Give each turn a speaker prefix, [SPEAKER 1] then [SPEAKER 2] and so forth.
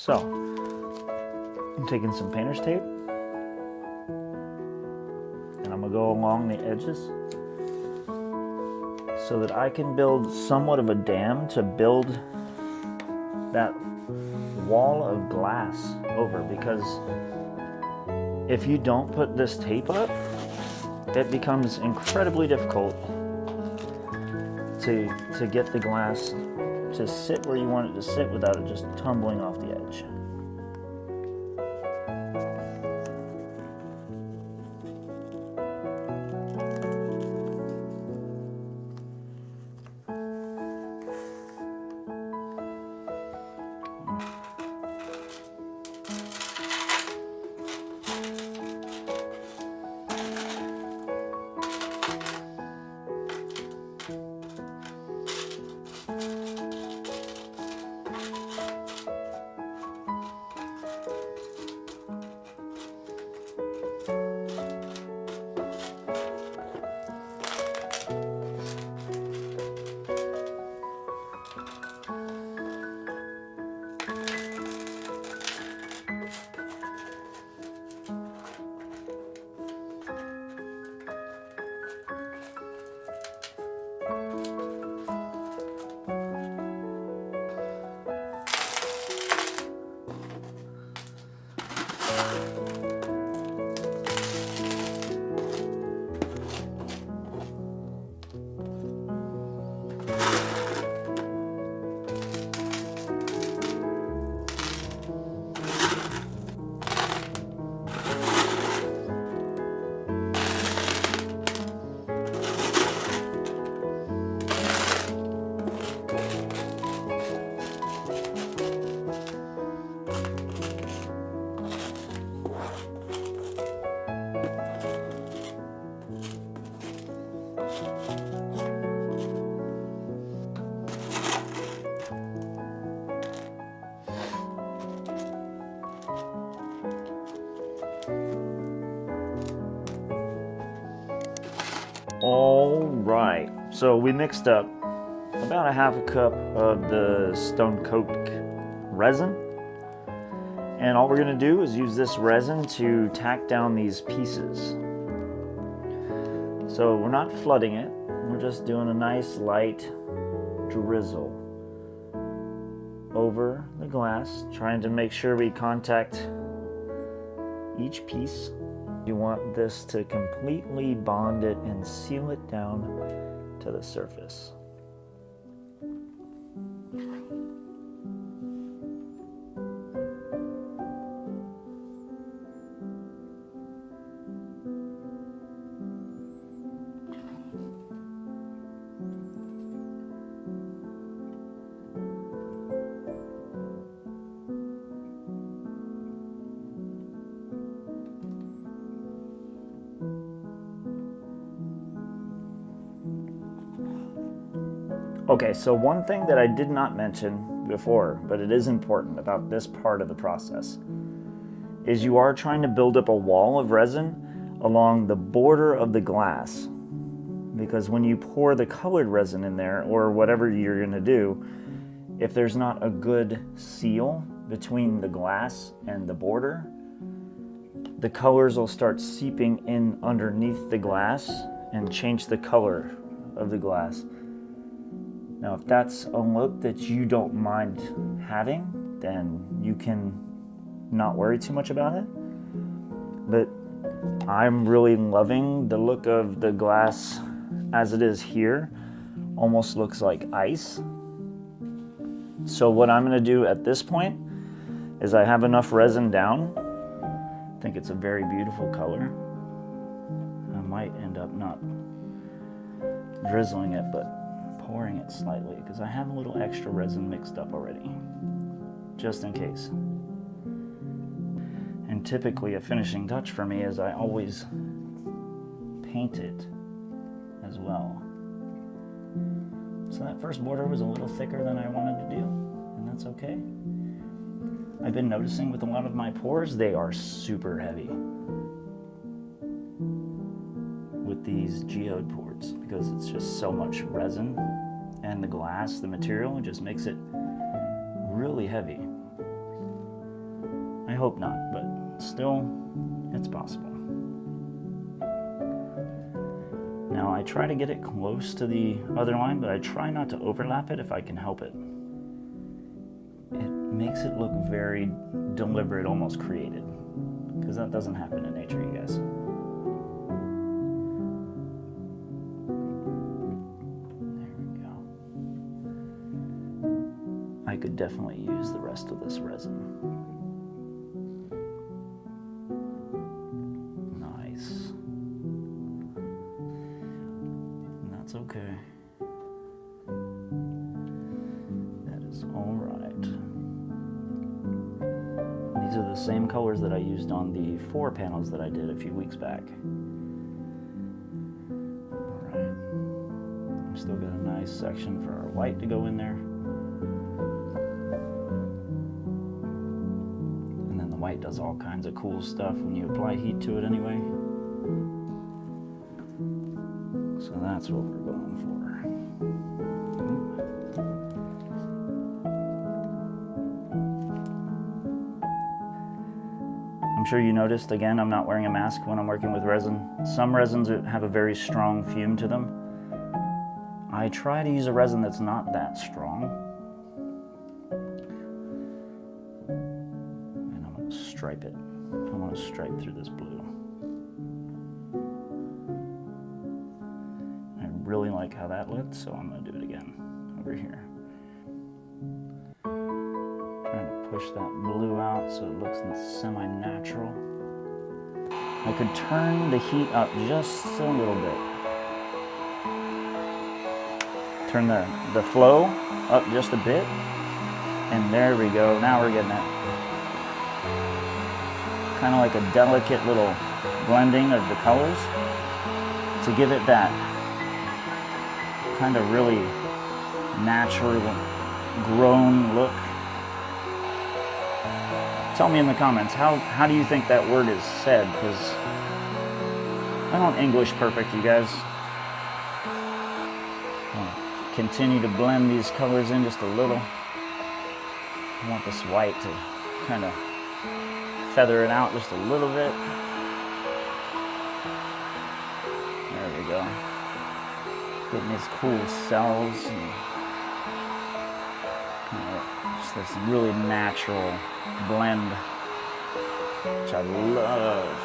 [SPEAKER 1] So, I'm taking some painter's tape and I'm gonna go along the edges so that I can build somewhat of a dam to build that wall of glass over, because if you don't put this tape up, it becomes incredibly difficult to get the glass to sit where you want it to sit without it just tumbling off the edge. All right, so we mixed up about a half a cup of the stone coat resin, and all we're going to do is use this resin to tack down these pieces. So we're not flooding it, we're just doing a nice light drizzle over the glass, trying to make sure we contact each piece. You want this to completely bond it and seal it down to the surface. Okay, so one thing that I did not mention before, but it is important about this part of the process, is you are trying to build up a wall of resin along the border of the glass. Because when you pour the colored resin in there, or whatever you're going to do, if there's not a good seal between the glass and the border, the colors will start seeping in underneath the glass and change the color of the glass. Now, if that's a look that you don't mind having, then you can not worry too much about it. But I'm really loving the look of the glass as it is here. Almost looks like ice. So what I'm going to do at this point is I have enough resin down. I think it's a very beautiful color. I might end up not drizzling it, but pouring it slightly, because I have a little extra resin mixed up already, just in case. And typically a finishing touch for me is I always paint it as well. So that first border was a little thicker than I wanted to do, and that's okay. I've been noticing with a lot of my pours, they are super heavy with these geode pours, because it's just so much resin, and the glass, the material, just makes it really heavy. hope not, but still, it's possible. Now I try to get it close to the other line, but I try not to overlap it if I can help it. It makes it look very deliberate, almost created, because that doesn't happen in nature, you guys. There we go. I could definitely use the rest of this resin. Nice. And that's okay. That is all right. These are the same colors that I used on the 4 panels that I did a few weeks back. All right. I've still got a nice section for our white to go in there. And then the white does all kinds of cool stuff when you apply heat to it anyway. So that's what we're going for. I'm sure you noticed, again, I'm not wearing a mask when I'm working with resin. Some resins have a very strong fume to them. I try to use a resin that's not that strong. And I'm going to stripe it. I want to stripe through this blue. I really like how that looked, so I'm going to do it again over here. Push that blue out so it looks semi-natural. I could turn the heat up just a little bit. Turn the flow up just a bit. And there we go. Now we're getting it. Kind of like a delicate little blending of the colors to give it that kind of really natural, grown look. Tell me in the comments, how do you think that word is said? Because I don't English perfect, you guys. I'll continue to blend these colors in just a little. I want this white to kind of feather it out just a little bit. There we go. Getting these cool cells and just this really natural blend, which I love.